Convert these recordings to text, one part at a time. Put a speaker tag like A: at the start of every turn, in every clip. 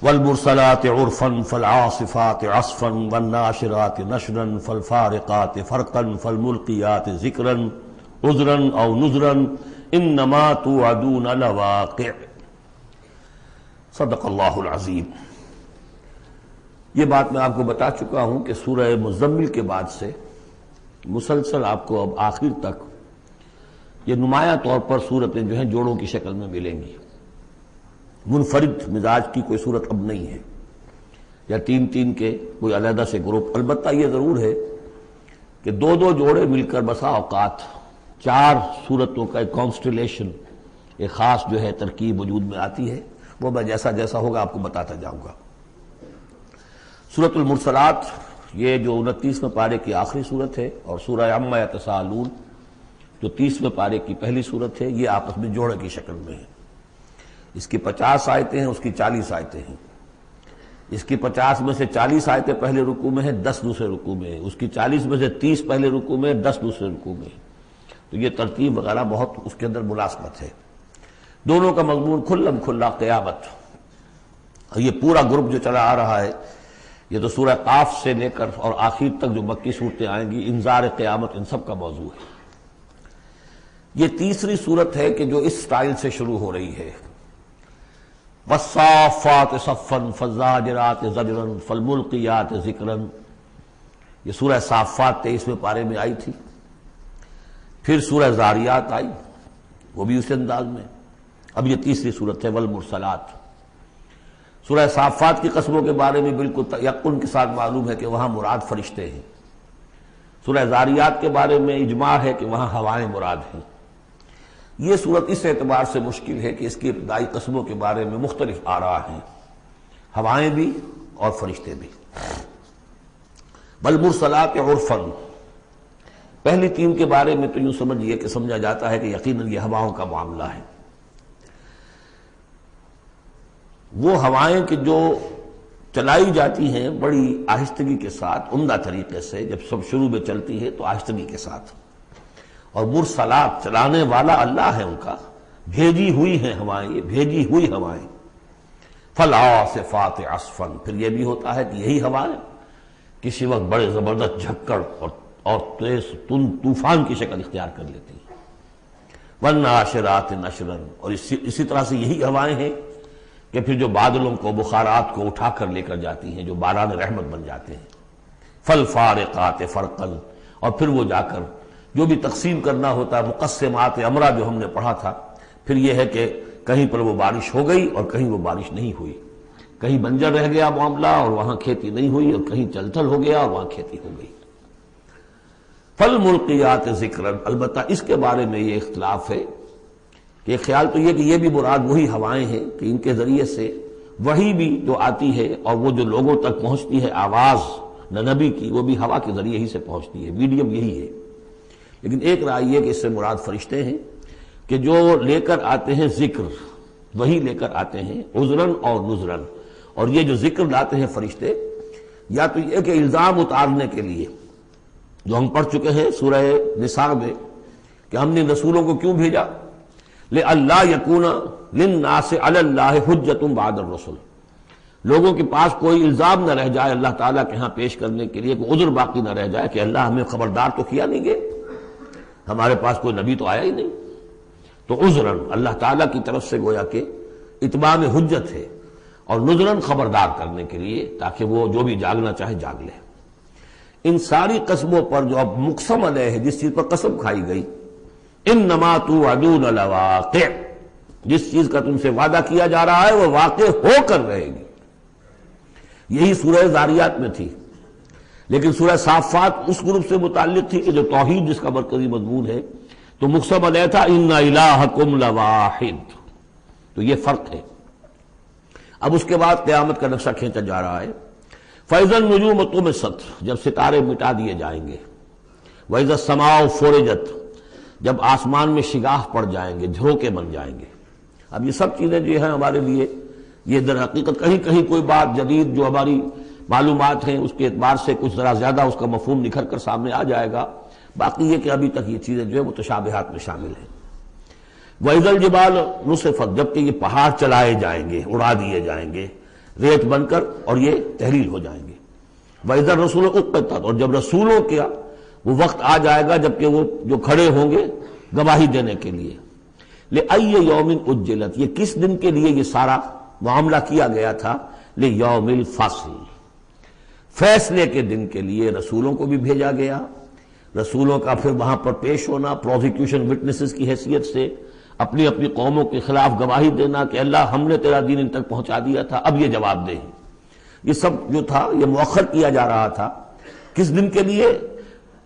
A: والمرسلات عرفا فالعاصفات عصفا والناشرات نشرا فالفارقات فرقا فالملقيات ذکرا عذرا او نذرا انما توعدون لواقع۔ صدق اللہ العظیم۔ یہ بات میں آپ کو بتا چکا ہوں کہ سورہ مزمل کے بعد سے مسلسل آپ کو اب آخر تک یہ نمایاں طور پر صورتیں جو ہیں جوڑوں کی شکل میں ملیں گی۔ منفرد مزاج کی کوئی صورت اب نہیں ہے، یا تین تین کے کوئی علیحدہ سے گروپ۔ البتہ یہ ضرور ہے کہ دو دو جوڑے مل کر بسا اوقات چار صورتوں کا ایک کانسٹیلیشن، ایک خاص جو ہے ترکیب وجود میں آتی ہے، وہ میں جیسا جیسا ہوگا آپ کو بتاتا جاؤں گا۔ سورۃ المرسلات یہ جو 29ویں پارے کی آخری صورت ہے، اور سورہ عما یتساءلون جو 30ویں پارے کی پہلی صورت ہے، یہ آپس میں جوڑے کی شکل میں ہے۔ اس کی 50 آیتیں ہیں، اس کی 40 آیتیں ہیں۔ اس کی 50 میں سے 40 آیتیں پہلے رکوع میں ہیں، 10 دوسرے رکوع میں ہیں۔ اس کی 40 میں سے 30 پہلے رکوع میں ہیں، 10 دوسرے رکوع میں ہیں۔ تو یہ ترتیب وغیرہ بہت اس کے اندر ملازمت ہے۔ دونوں کا مضمون کھلم کھلا قیامت۔ اور یہ پورا گروپ جو چلا آ رہا ہے، یہ تو سورہ قاف سے لے کر اور آخر تک جو مکی صورتیں آئیں گی، انذار قیامت ان سب کا موضوع ہے۔ یہ تیسری صورت ہے کہ جو اس سٹائل سے شروع ہو رہی ہے، والصافات صفا فالزاجرات زجرا فالملقیات ذکرا۔ یہ سورہ صافات 23ویں پارے میں آئی تھی، پھر سورہ زاریات آئی، وہ بھی اسی انداز میں۔ اب یہ تیسری صورت ہے والمرسلات۔ سورہ صافات کی قسموں کے بارے میں بالکل یقین کے ساتھ معلوم ہے کہ وہاں مراد فرشتے ہیں۔ سورہ زاریات کے بارے میں اجماع ہے کہ وہاں ہوائیں مراد ہیں۔ یہ صورت اس اعتبار سے مشکل ہے کہ اس کی ابتدائی قسموں کے بارے میں مختلف آراء ہیں، ہوائیں بھی اور فرشتے بھی۔ والمرسلات عرفا، پہلی تین کے بارے میں تو یوں سمجھیے کہ سمجھا جاتا ہے کہ یقیناً یہ ہواؤں کا معاملہ ہے۔ وہ ہوائیں کہ جو چلائی جاتی ہیں بڑی آہستگی کے ساتھ، عمدہ طریقے سے، جب سب شروع میں چلتی ہے تو آہستگی کے ساتھ، اور مرسلات چلانے والا اللہ ہے ان کا، بھیجی ہوئی ہیں ہوائیں، یہ بھیجی ہوئی ہوائیں۔ فالعاصفات عصفا، پھر یہ بھی ہوتا ہے کہ یہی ہوائیں کسی وقت بڑے زبردست جھکڑ اور تیز طوفان کی شکل اختیار کر لیتی ہیں۔ والناشرات نشرا، اور اسی طرح سے یہی ہوائیں ہیں کہ پھر جو بادلوں کو، بخارات کو اٹھا کر لے کر جاتی ہیں، جو باران رحمت بن جاتے ہیں۔ فالفارقات فرقا، اور پھر وہ جا کر جو بھی تقسیم کرنا ہوتا ہے، مقسمات امرہ جو ہم نے پڑھا تھا، پھر یہ ہے کہ کہیں پر وہ بارش ہو گئی اور کہیں وہ بارش نہیں ہوئی، کہیں بنجر رہ گیا معاملہ اور وہاں کھیتی نہیں ہوئی، اور کہیں چل تھل ہو گیا اور وہاں کھیتی ہو گئی۔ فالملقیات ذکرا، البتہ اس کے بارے میں یہ اختلاف ہے کہ خیال تو یہ کہ یہ بھی مراد وہی ہوائیں ہیں کہ ان کے ذریعے سے وحی بھی جو آتی ہے اور وہ جو لوگوں تک پہنچتی ہے آواز نبی کی، وہ بھی ہوا کے ذریعے ہی سے پہنچتی ہے، میڈیم یہی ہے۔ لیکن ایک رائے یہ کہ اس سے مراد فرشتے ہیں کہ جو لے کر آتے ہیں ذکر، وہی لے کر آتے ہیں عذرن اور نذرن۔ اور یہ جو ذکر لاتے ہیں فرشتے، یا تو یہ کہ الزام اتارنے کے لیے، جو ہم پڑھ چکے ہیں سورہ نساء میں کہ ہم نے رسولوں کو کیوں بھیجا، لئلا یکون للناس علی اللہ حجۃ بعد الرسل، لوگوں کے پاس کوئی الزام نہ رہ جائے اللہ تعالیٰ کے ہاں پیش کرنے کے لیے، کوئی عذر باقی نہ رہ جائے کہ اللہ ہمیں خبردار تو کیا نہیں گئے، ہمارے پاس کوئی نبی تو آیا ہی نہیں۔ تو عذراً اللہ تعالیٰ کی طرف سے گویا کہ اتمام حجت ہے، اور نذراً خبردار کرنے کے لیے تاکہ وہ جو بھی جاگنا چاہے جاگ لے۔ ان ساری قسموں پر جو اب مقسم علیہ ہے، جس چیز پر قسم کھائی گئی، انما توعدون لواقع، جس چیز کا تم سے وعدہ کیا جا رہا ہے وہ واقع ہو کر رہے گی۔ یہی سورہ زاریات میں تھی، لیکن سورہ صافات اس گروپ سے متعلق تھی کہ جو توحید جس کا مرکزی مضمون ہے، تو مقسم علیہ تھا ان الہکم لواحد۔ تو یہ فرق ہے۔ اب اس کے بعد قیامت کا نقشہ کھینچا جا رہا ہے۔ فَإِذَا النُّجُومُ طُمِسَتْ، جب ستارے مٹا دیے جائیں گے۔ وَإِذَا السَّمَاءُ فُرِجَتْ، جب آسمان میں شگاف پڑ جائیں گے، جھروکے بن جائیں گے۔ اب یہ سب چیزیں جو ہیں ہمارے لیے، یہ در حقیقت کہیں کہیں کوئی بات جدید جو ہماری معلومات ہیں اس کے اعتبار سے کچھ ذرا زیادہ اس کا مفہوم نکھر کر سامنے آ جائے گا، باقی یہ کہ ابھی تک یہ چیزیں جو ہے متشابہات میں شامل ہیں۔ وَإِذَا الْجِبَالُ نُصِفَتْ، جبکہ یہ پہاڑ چلائے جائیں گے، اڑا دیے جائیں گے۔ ریت بن کر اور یہ تحلیل ہو جائیں گے۔ وَإِذَا الرَّسُولُ أُقِّتَتْ، اور جب رسولوں کا وہ وقت آ جائے گا جبکہ وہ جو کھڑے ہوں گے گواہی دینے کے لیے۔ لِأَيِّ يَوْمٍ أُجِّلَتْ، یہ کس دن کے لیے یہ سارا معاملہ کیا گیا تھا؟ لِيَوْمِ الْفَصْلِ، فیصلے کے دن کے لیے رسولوں کو بھی بھیجا گیا۔ رسولوں کا پھر وہاں پر پیش ہونا پروزیکیوشن وٹنسز کی حیثیت سے، اپنی اپنی قوموں کے خلاف گواہی دینا کہ اللہ ہم نے تیرا دین ان تک پہنچا دیا تھا، اب یہ جواب دے۔ یہ سب جو تھا یہ مؤخر کیا جا رہا تھا، کس دن کے لیے؟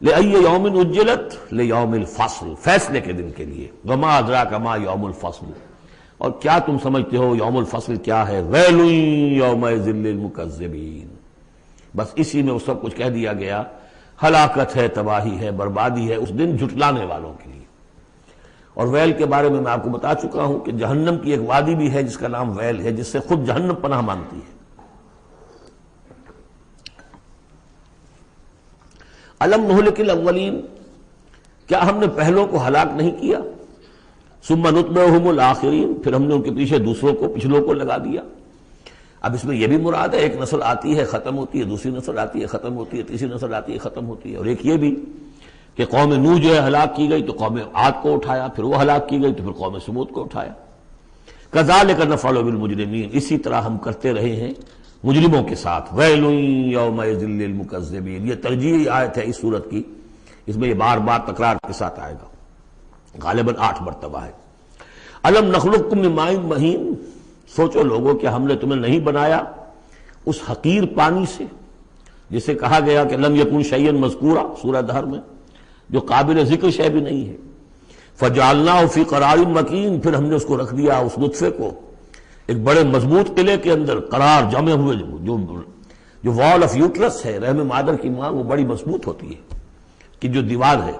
A: لِأَيِّ يَوْمٍ أُجِّلَتْ لِيَوْمِ الْفَصْلِ، فیصلے کے دن کے لیے۔ وَمَا أَدْرَاكَ مَا يَوْمُ الْفَصْلِ، اور کیا تم سمجھتے ہو یوم الفصل کیا ہے؟ وَيْلٌ يَوْمَئِذٍ لِّلْمُكَذِّبِينَ، بس اسی میں وہ سب کچھ کہہ دیا گیا، ہلاکت ہے، تباہی ہے، بربادی ہے اس دن جھٹلانے والوں کے لیے۔ اور ویل کے بارے میں آپ کو بتا چکا ہوں کہ جہنم کی ایک وادی بھی ہے جس کا نام ویل ہے، جس سے خود جہنم پناہ مانگتی ہے۔ الم نہلک الاولین، کیا ہم نے پہلوں کو ہلاک نہیں کیا؟ ثم نتبعہم الآخرین، پھر ہم نے ان کے پیچھے دوسروں کو، پچھلوں کو لگا دیا۔ اب اس میں یہ بھی مراد ہے، ایک نسل آتی ہے ختم ہوتی ہے، دوسری نسل آتی ہے ختم ہوتی ہے، تیسری نسل آتی ہے ختم ہوتی ہے، اور ایک یہ بھی کہ قوم نوح جو ہے ہلاک کی گئی تو قوم عاد کو اٹھایا، پھر وہ ہلاک کی گئی تو پھر قوم سمود کو اٹھایا۔ کذالک نفعل بالمجرمین، اسی طرح ہم کرتے رہے ہیں مجرموں کے ساتھ۔ ویل یومئذ للمکذبین، یہ ترجیحی آیت ہے اس سورت کی، اس میں یہ بار بار تکرار کے ساتھ آئے گا، غالباً 8 مرتبہ ہے۔ الم نخلقکم من ماء مہین، سوچو لوگوں کہ ہم نے تمہیں نہیں بنایا اس حقیر پانی سے جسے کہا گیا کہ لم یکن شیئا مذکورا سورہ دہر میں، جو قابل ذکر شے بھی نہیں ہے۔ فجعلناہ فی قرار مکین، پھر ہم نے اس کو رکھ دیا، اس نطفے کو ایک بڑے مضبوط قلعے کے اندر قرار جمے ہوئے، جو وال آف یوٹرس ہے، رحم مادر کی ماں، وہ بڑی مضبوط ہوتی ہے کہ جو دیوار ہے۔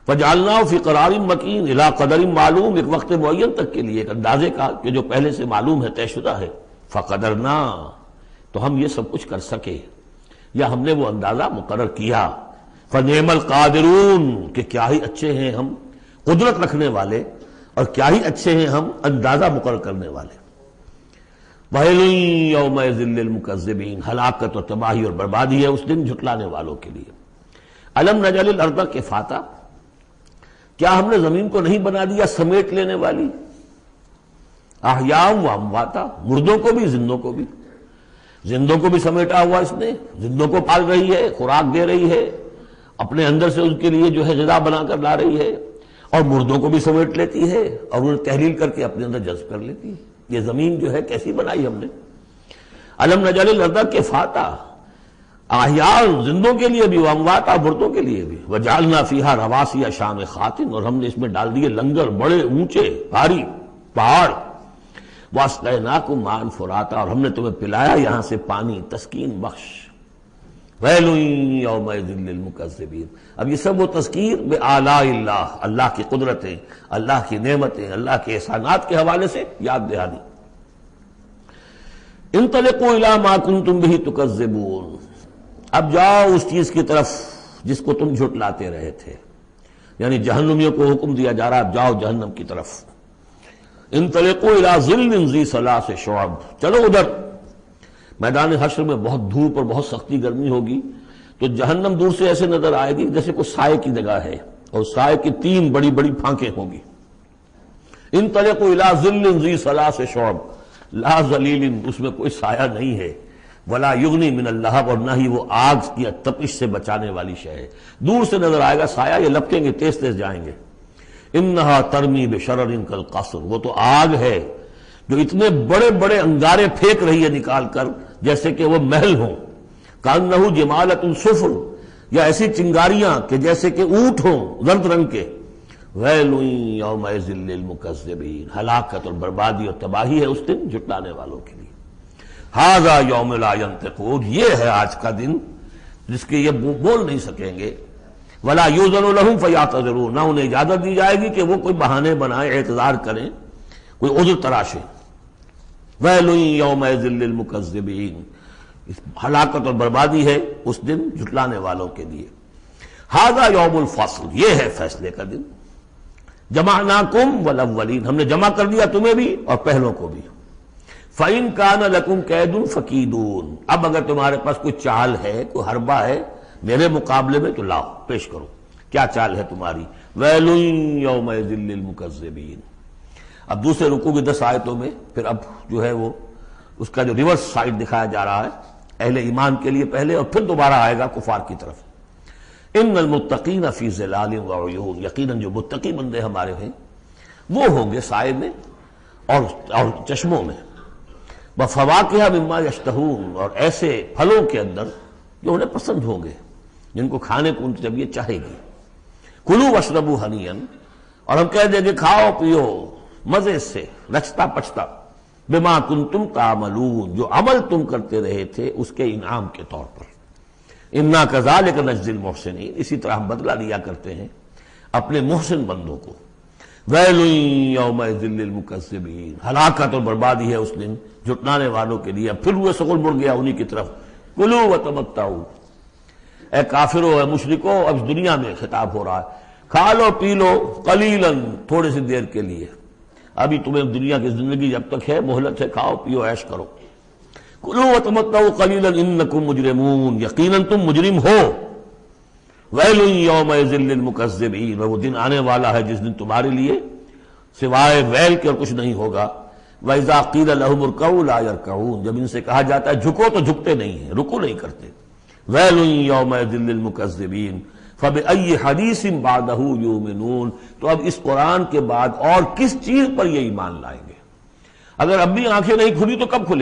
A: فجعلناہ فی قرار مکین الی قدر معلوم، ایک وقت معین تک کے لیے، ایک اندازے کا کہ جو پہلے سے معلوم ہے، طے شدہ ہے۔ فقدرنا، تو ہم یہ سب کچھ کر سکے، یا ہم نے وہ اندازہ مقرر کیا۔ فنعم القادرون، کہ کیا ہی اچھے ہیں ہم قدرت رکھنے والے، اور کیا ہی اچھے ہیں ہم اندازہ مقرر کرنے والے۔ وَيْلٌ يَوْمَئِذٍ لِّلْمُكَذِّبِينَ، ہلاکت اور تباہی اور بربادی ہے اس دن جھٹلانے والوں کے لیے۔ الم نجعل الارض کفاتا، کیا ہم نے زمین کو نہیں بنا دیا سمیٹ لینے والی؟ احیاء و امواتا، مردوں کو بھی زندوں کو بھی، زندوں کو بھی سمیٹا ہوا اس نے، زندوں کو پال رہی ہے، خوراک دے رہی ہے، اپنے اندر سے ان کے لیے جو ہے غذا بنا کر لا رہی ہے، اور مردوں کو بھی سمیٹ لیتی ہے اور انہیں تحلیل کر کے اپنے اندر جذب کر لیتی ہے۔ یہ زمین جو ہے کیسی بنائی ہم نے۔ الم نجعل الارض کفاتا، احیاء زندوں کے لیے بھی، وامواتا مردوں کے لیے بھی، وجعلنا فیہا رواسی شامخات، اور ہم نے اس میں ڈال دیے لنگر بڑے اونچے بھاری پہاڑ۔ واسقیناکم ماء فراتا، اور ہم نے تمہیں پلایا یہاں سے پانی تسکین بخش۔ ویل یومئذ للمکذبین، اب یہ سب وہ تذکیر بآلاء اللہ، اللہ کی قدرتیں، اللہ کی نعمتیں، اللہ کے احسانات کے حوالے سے یاد دہانی۔ انطلقوا الی ما کنتم بہ تکذبون، اب جاؤ اس چیز کی طرف جس کو تم جھٹلاتے رہے تھے، یعنی جہنمیوں کو حکم دیا جا رہا ہے اب جاؤ جہنم کی طرف۔ انطلقوا الی ظل ذی ثلاث شعب، چلو ادھر میدان حشر میں بہت دھوپ اور بہت سختی گرمی ہوگی، تو جہنم دور سے ایسے نظر آئے گی جیسے کوئی سائے کی جگہ ہے، اور سائے کی 3 بڑی بڑی پھانکیں ہوں گی۔ انطلقوا الی ظل ذی ثلاث شعب، لا ظلیل، اس میں کوئی سایہ نہیں ہے، ولا یغنی من اللہب، اور نہ ہی وہ آگ کی تپش سے بچانے والی شے ہے۔ دور سے نظر آئے گا سایہ، یہ لپکیں گے، تیز تیز جائیں گے۔ انہا ترمی بشرر کالقصر، وہ تو آگ ہے جو اتنے بڑے بڑے انگارے پھینک رہی ہے نکال کر جیسے کہ وہ محل ہوں۔ کانہ جمالۃ صفر، یا ایسی چنگاریاں کہ جیسے کہ اونٹ ہوں زرد رنگ کے۔ ویل یومئذ للمکذبین، ہلاکت اور بربادی اور تباہی ہے اس دن جھٹلانے والوں کے لیے۔ ھذا یوم لا ینطقون، یہ ہے آج کا دن جس کے یہ بول نہیں سکیں گے۔ ولا یؤذن لہم فیعتذرون، نہ انہیں اجازت دی جائے گی کہ وہ کوئی بہانے بنائیں، اعتذار کریں، کوئی عذر تراشیں۔ ویل یومئذ للمکذبین، ہلاکت اور بربادی ہے اس دن جھٹلانے والوں کے لیے۔ ھذا یوم الفصل، یہ ہے فیصلے کا دن۔ جمعناکم والاولین، ہم نے جمع کر دیا تمہیں بھی اور پہلوں کو بھی۔ فَإِن كَانَ لَكُمْ كَيْدٌ فَكِيدُونِ، اب اگر تمہارے پاس کوئی چال ہے، کوئی حربہ ہے میرے مقابلے میں تو لاؤ، پیش کرو، کیا چال ہے تمہاری؟ وَيْلٌ يَوْمَئِذٍ لِّلْمُكَذِّبِينَ۔ اب دوسرے رکوع کی 10 آیتوں میں پھر اب جو ہے وہ اس کا جو ریورس سائڈ دکھایا جا رہا ہے اہل ایمان کے لیے پہلے، اور پھر دوبارہ آئے گا کفار کی طرف۔ ان المتقین فی ظلال وعیون، یقیناً جو متقی بندے ہمارے ہیں وہ ہوں گے سائے میں اور چشموں میں، وفواکہ مما یشتہون، اور ایسے پھلوں کے اندر جو انہیں پسند ہوں گے، جن کو کھانے کو ان کی طبیعت چاہے گی۔ کلوا واشربوا ہنیئا، اور ہم کہہ دیں گے کھاؤ پیو مزے سے، رچتا پچتا، بما کنتم تعملون، جو عمل تم کرتے رہے تھے اس کے انعام کے طور پر۔ انا کذالک نجزی المحسنین، اسی طرح ہم بدلہ لیا کرتے ہیں اپنے محسن بندوں کو۔ ویل یومئذ للمکذبین، ہلاکت اور بربادی ہے اس دن جھٹلانے والوں کے لیے۔ پھر وہ سغل مڑ گیا انہی کی طرف، کلوا وتمتعوا، اے کافرو اے مشرکو، اب دنیا میں خطاب ہو رہا ہے، کھا لو پی لو قلیلا، تھوڑی سی دیر کے لیے، ابھی تمہیں دنیا کی زندگی جب تک ہے مہلت ہے، کھاؤ پیو عیش کرو۔ کلوا وتمتعوا قلیلا انکم مجرمون، یقیناً تم مجرم ہو۔ ویل یومئذ للمکذبین، وہ دن آنے والا ہے جس دن تمہارے لیے سوائے ویل کے اور کچھ نہیں ہوگا۔ وَإِذَا قِيلَ لَهُمُ ارْكَعُوا لَا يَرْكَعُونَ، جب ان سے کہا جاتا ہے جھکو تو جھکتے نہیں ہیں، رکو نہیں کرتے۔ ویل یومئذ للمکذبین فَبِأَيِّ حَدِيثٍ بَعْدَهُ يُؤْمِنُونَ، تو اب اس قرآن کے بعد اور کس چیز پر یہ ایمان لائیں گے؟ اگر اب بھی آنکھیں نہیں کھلی تو کب کھلے؟